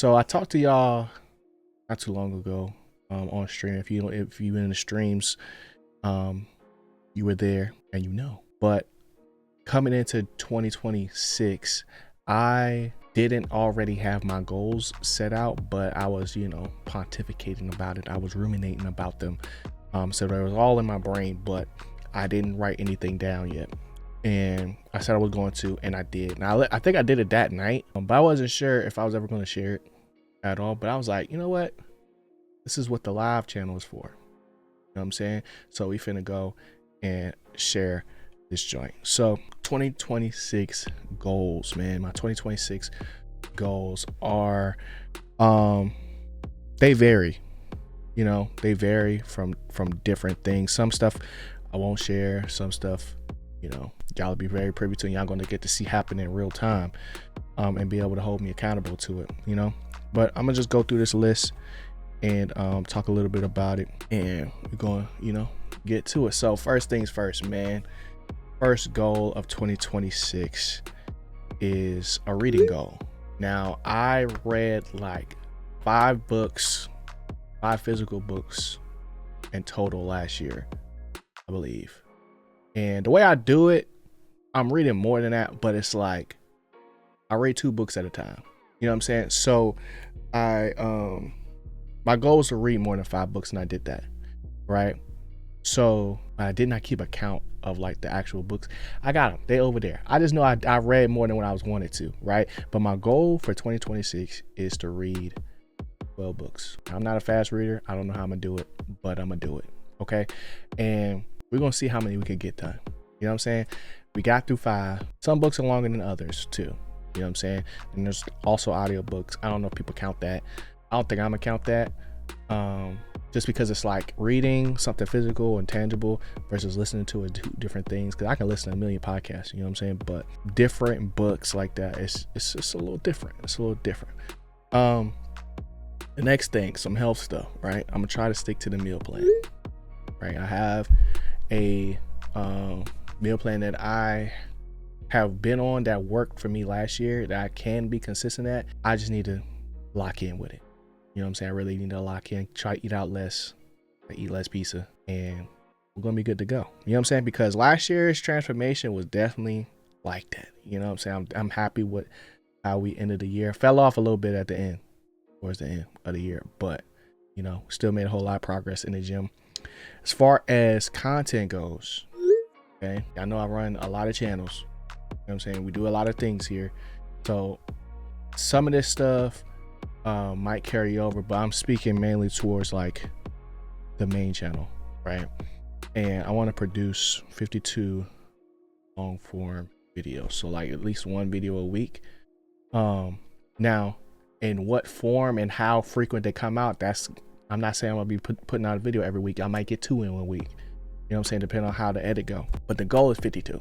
So I talked to y'all not too long ago on stream. If you in the streams, you were there and you know. But coming into 2026, I didn't already have my goals set out, but I was, pontificating about it. I was ruminating about them. So they was all in my brain, but I didn't write anything down yet. And I said I was going to, and I did. Now I think I did it that night, but I wasn't sure if I was ever going to share it at all. But I was like, you know what? This is what the live channel is for. You know what I'm saying? So we finna go and share this joint. So 2026 goals, man. My 2026 goals are, they vary. They vary from different things. Some stuff I won't share. Some stuff, y'all will be very privy to, and y'all gonna get to see happen in real time, and be able to hold me accountable to it. But I'm gonna just go through this list and talk a little bit about it, and we're going to get to it. So first things first, man. First goal of 2026 is a reading goal. Now, I read like 5 physical books in total last year, I believe. And the way I do it, I'm reading more than that, but it's like I read 2 books at a time. You know what I'm saying? So my goal was to read more than 5 books, and I did that, right? So I did not keep a count of like the actual books. I got them. They over there. I just know I read more than what I was wanted to, right? But my goal for 2026 is to read 12 books. I'm not a fast reader. I don't know how I'm going to do it, but I'm going to do it, okay? And we're going to see how many we can get done. You know what I'm saying? We got through 5. Some books are longer than others too. You know what I'm saying? And there's also audio books. I don't know if people count that. I don't think I'm gonna count that, just because it's like reading something physical and tangible versus listening to 2 different things. Because I can listen to a million podcasts, you know what I'm saying? But different books like that, it's a little different. It's a little different. The next thing, some health stuff, right? I'm gonna try to stick to the meal plan, right? I have a meal plan that I have been on that worked for me last year that I can be consistent at. I just need to lock in with it. You know what I'm saying? I really need to lock in, try to eat out less, eat less pizza, and we're going to be good to go. You know what I'm saying? Because last year's transformation was definitely like that. You know what I'm saying? I'm happy with how we ended the year. Fell off a little bit at the end, towards the end of the year, but, still made a whole lot of progress in the gym. As far as content goes, okay, I know I run a lot of channels. You know what I'm saying? We do a lot of things here. So some of this stuff might carry over, but I'm speaking mainly towards like the main channel, right? And I want to produce 52 long form videos, so like at least 1 video a week. Now in what form and how frequent they come out, I'm not saying I'm gonna be putting out a video every week. I might get 2 in 1 week, you know what I'm saying, depending on how the edit go, but the goal is 52.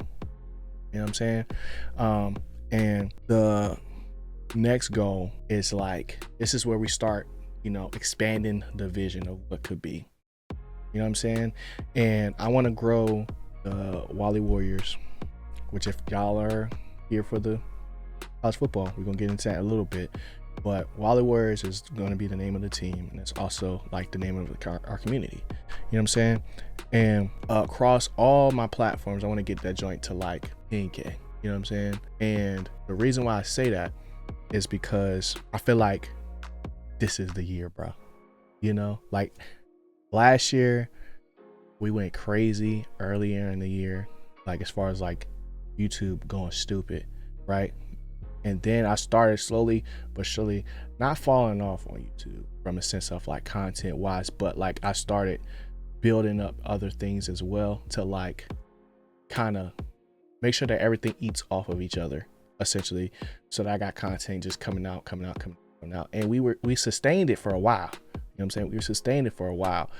You know what I'm saying? And the next goal is like, this is where we start, expanding the vision of what could be. You know what I'm saying? And I want to grow the Wally Warriors, which if y'all are here for the college football, we're going to get into that a little bit. But Wally Warriors is going to be the name of the team, and it's also like the name of our community. You know what I'm saying? And across all my platforms, I want to get that joint to like 10K. You know what I'm saying? And the reason why I say that is because I feel like this is the year, bro. Like last year we went crazy earlier in the year, like as far as like YouTube going stupid, right? And then I started slowly but surely not falling off on YouTube from a sense of like content wise, but like I started building up other things as well to like kind of make sure that everything eats off of each other, essentially, so that I got content just coming out. And we sustained it for a while. You know what I'm saying? We sustained it for a while.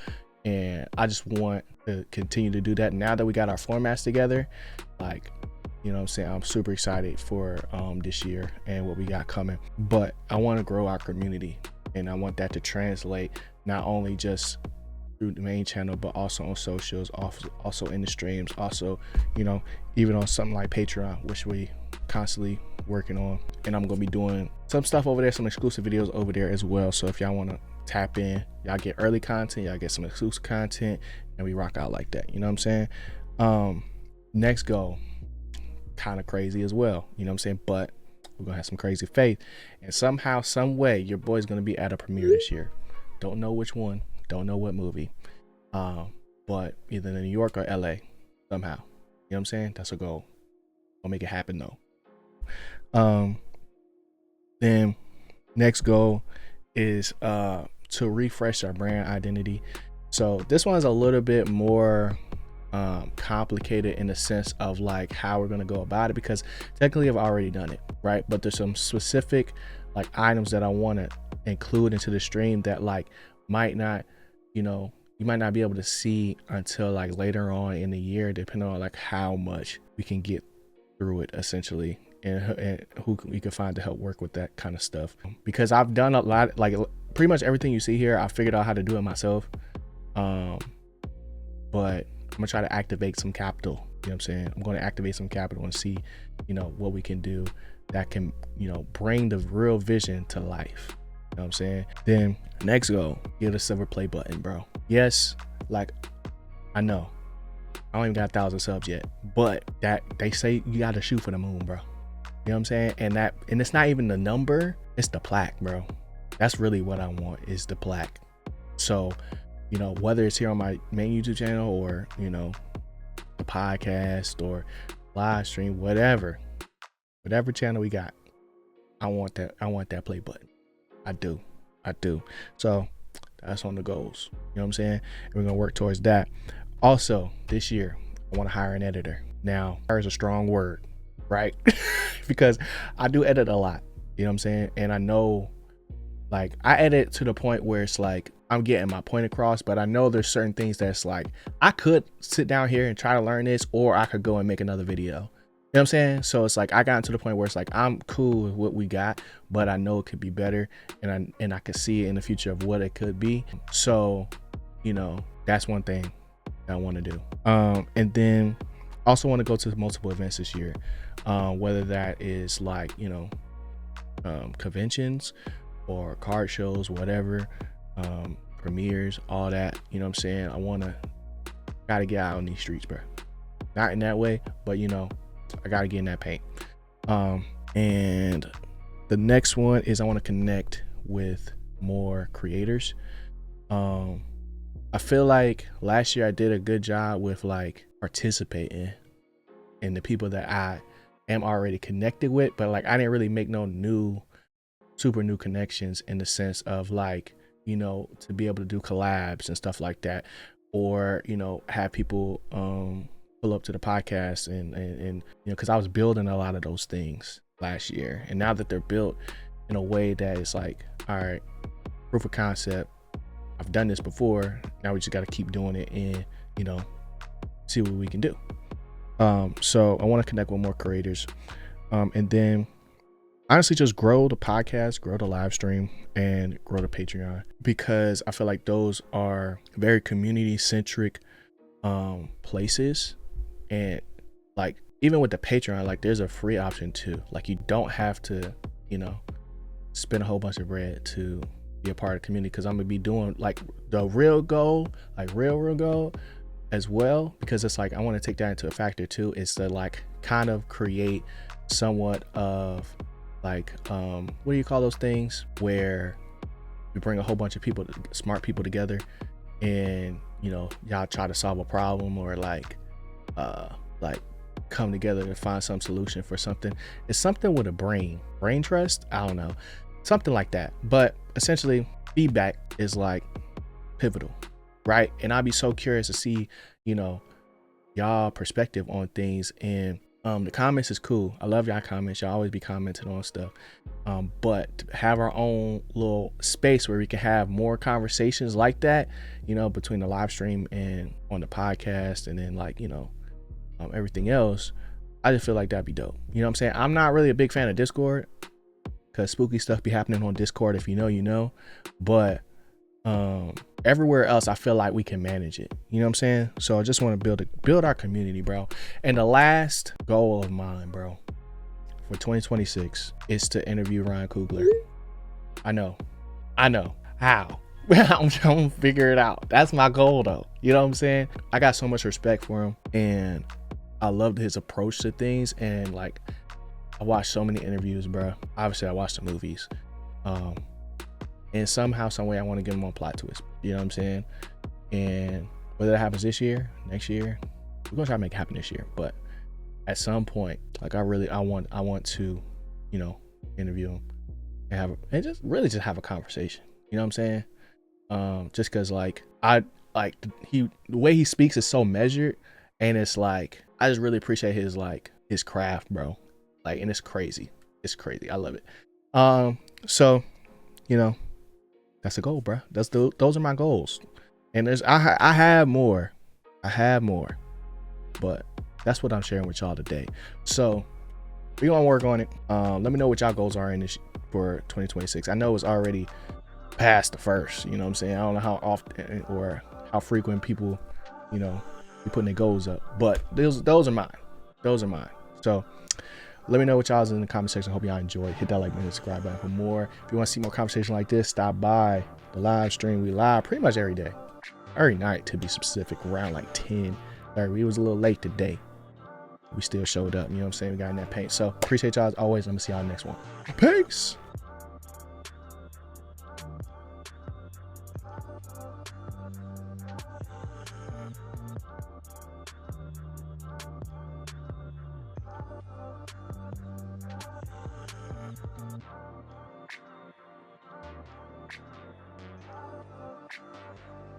And I just want to continue to do that. Now that we got our formats together, like, you know what I'm saying, I'm super excited for this year and what we got coming. But I want to grow our community, and I want that to translate not only just through the main channel, but also on socials, also in the streams, also, you know, even on something like Patreon, which we constantly working on. And I'm gonna be doing some stuff over there, some exclusive videos over there as well. So if y'all want to tap in, y'all get early content, y'all get some exclusive content, and we rock out like that. You know what I'm saying? Next goal, kind of crazy as well. You know what I'm saying? But we're gonna have some crazy faith, and somehow, some way, your boy's gonna be at a premiere this year. Don't know which one, don't know what movie, but either in New York or LA somehow. You know what I'm saying? That's a goal. I'll make it happen though. Then next goal is to refresh our brand identity. So this one's a little bit more complicated in the sense of like how we're going to go about it, because technically I've already done it, right? But there's some specific like items that I want to include into the stream that like might not, you know, you might not be able to see until like later on in the year, depending on like how much we can get through it essentially, and who we can find to help work with that kind of stuff. Because I've done a lot, like pretty much everything you see here, I figured out how to do it myself. But I'm gonna try to activate some capital. You know what I'm saying? I'm going to activate some capital and see, you know, what we can do that can, you know, bring the real vision to life. You know what I'm saying? Then next goal, get a silver play button, bro. Yes, like I know I don't even got 1,000 subs yet, but that they say you gotta shoot for the moon, bro. You know what I'm saying? And it's not even the number, it's the plaque, bro. That's really what I want, is the plaque. So, you know, whether it's here on my main YouTube channel or, you know, the podcast or live stream, whatever channel we got, I want that play button. I do. So that's on the goals. You know what I'm saying? And we're gonna work towards that. Also, this year, I want to hire an editor. Now, hire is a strong word, right? Because I do edit a lot. You know what I'm saying? And I know, like, I edit to the point where it's like I'm getting my point across, but I know there's certain things that's like I could sit down here and try to learn this, or I could go and make another video. You know what I'm saying? So it's like I got to the point where it's like I'm cool with what we got, but I know it could be better, and I can see in the future of what it could be. So, you know, that's one thing I want to do. And then also want to go to multiple events this year, whether that is like, you know, conventions or card shows, whatever, premieres, all that. You know what I'm saying? Gotta get out on these streets, bro. Not in that way, but you know, I gotta get in that paint. And the next one is I want to connect with more creators. I feel like last year I did a good job with like participating in the people that I am already connected with, but like I didn't really make no super new connections in the sense of like, you know, to be able to do collabs and stuff like that, or, you know, have people pull up to the podcast and you know, because I was building a lot of those things last year, and now that they're built in a way that it's like, all right, proof of concept, I've done this before, now we just got to keep doing it and, you know, see what we can do. So I want to connect with more creators, and then honestly just grow the podcast, grow the live stream, and grow the Patreon, because I feel like those are very community centric places. And like even with the Patreon, like there's a free option too. Like you don't have to, you know, spend a whole bunch of bread to be a part of the community, because I'm gonna be doing like the real goal, like real goal as well, because it's like I want to take that into a factor too, is to like kind of create somewhat of like what do you call those things where we bring a whole bunch of people, smart people together, and you know, y'all try to solve a problem, or like come together to find some solution for something. It's something with a brain trust, I don't know, something like that. But essentially feedback is like pivotal, right? And I'd be so curious to see, you know, y'all perspective on things. And the comments is cool. I love y'all comments. Y'all always be commenting on stuff, but to have our own little space where we can have more conversations like that, you know, between the live stream and on the podcast, and then like, you know, everything else, I just feel like that'd be dope. You know what I'm saying? I'm not really a big fan of Discord, because spooky stuff be happening on Discord. If you know, you know. But everywhere else I feel like we can manage it. You know what I'm saying? So I just want to build our community, bro. And the last goal of mine, bro, for 2026 is to interview Ryan Coogler. I know how. I'm trying to figure it out. That's my goal though. You know what I'm saying? I got so much respect for him, and I loved his approach to things. And like, I watched so many interviews, bro. Obviously I watched the movies. And somehow, some way I want to get him on plot twist. You know what I'm saying? And whether that happens this year, next year, we're gonna try to make it happen this year. But at some point, like I want to, you know, interview him and just really just have a conversation. You know what I'm saying? Just cause like the way he speaks is so measured, and it's like I just really appreciate his craft, bro. Like, and it's crazy. It's crazy. I love it. So, you know, that's a goal, bro. Those are my goals. And I have more. But that's what I'm sharing with y'all today. So we're gonna work on it. Let me know what y'all goals are for 2026. I know it's already past the first, you know what I'm saying? I don't know how often or how frequent people, you know, be putting their goals up, but those are mine. So let me know what y'all's in the comment section. Hope y'all enjoyed. Hit that like button, subscribe button for more. If you want to see more conversation like this, stop by the live stream. We live pretty much every day, every night to be specific, around like 10:30. We was a little late today. We still showed up. You know what I'm saying? We got in that paint. So appreciate y'all as always. I'm gonna see y'all next one. Peace.